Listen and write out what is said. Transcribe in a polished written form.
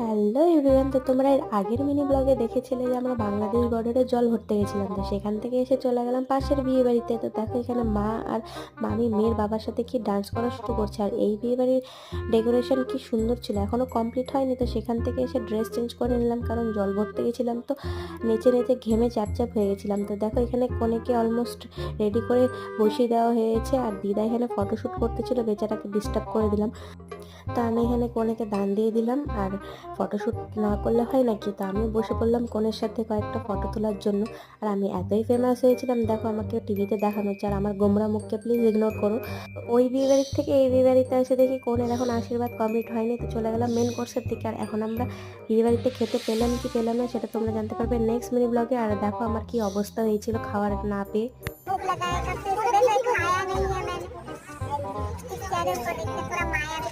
Hello everyone, তো তোমরা এর আগের মিনি ব্লগে দেখেছিলে যে আমরা বাংলাদেশ বর্ডারে জল ভরতে গেছিলাম। তো সেখান থেকে এসে চলে গেলাম পাশের বিয়ে বাড়িতে। তো দেখো এখানে মা আর মামি মেয়ের বাবার সাথে কি ডান্স করা শুরু করছে। আর এই বিয়ে বাড়ির ডেকোরেশন কি সুন্দর ছিল, এখনো কমপ্লিট হয়নি। তো সেখান থেকে এসে ড্রেস চেঞ্জ করে নিলাম, কারণ জল ভরতে গেছিলাম তো নেচে নেচে ঘেমে চ্যাপচ্যাপ হয়ে গেছিলাম। তো দেখো এখানে কনেকে অলমোস্ট রেডি করে বসিয়ে দেওয়া হয়েছে, আর দিদা এখানে ফটোশ্যুট করতেছিল, বেচারাকে ডিস্টার্ব করে দিলাম। তো আমি এখানে কনেকে দান দিয়ে দিলাম, আর ফটোশ্যুট না করলে হয় নাকি। তো আমি বসে পড়লাম কনের সাথে কয়েকটা ফটো তোলার জন্য। আর আমি এতই ফেমাস হয়েছিলাম, দেখো আমাকে টিভিতে দেখানো হচ্ছে। আর আমার গোমরা মুখকে প্লিজ ইগনোর করো। ওই বিয়ে বাড়ির থেকে এই বিয়ে বাড়িতে এসে দেখি কনের এখন আশীর্বাদ কমপ্লিট হয়নি। তো চলে গেলাম মেন কোর্সের দিকে। আর এখন আমরা বিয়ে বাড়িতে খেতে পেলাম কি পেলাম না সেটা তোমরা জানতে পারবে নেক্সট মিনি ব্লগে। আর দেখো আমার কি অবস্থা হয়েছিল খাওয়ার না পেয়ে। भूख लगा है, कब से सुबह से खाया नहीं है मैंने। इस चेहरे को देख के थोड़ा माया भी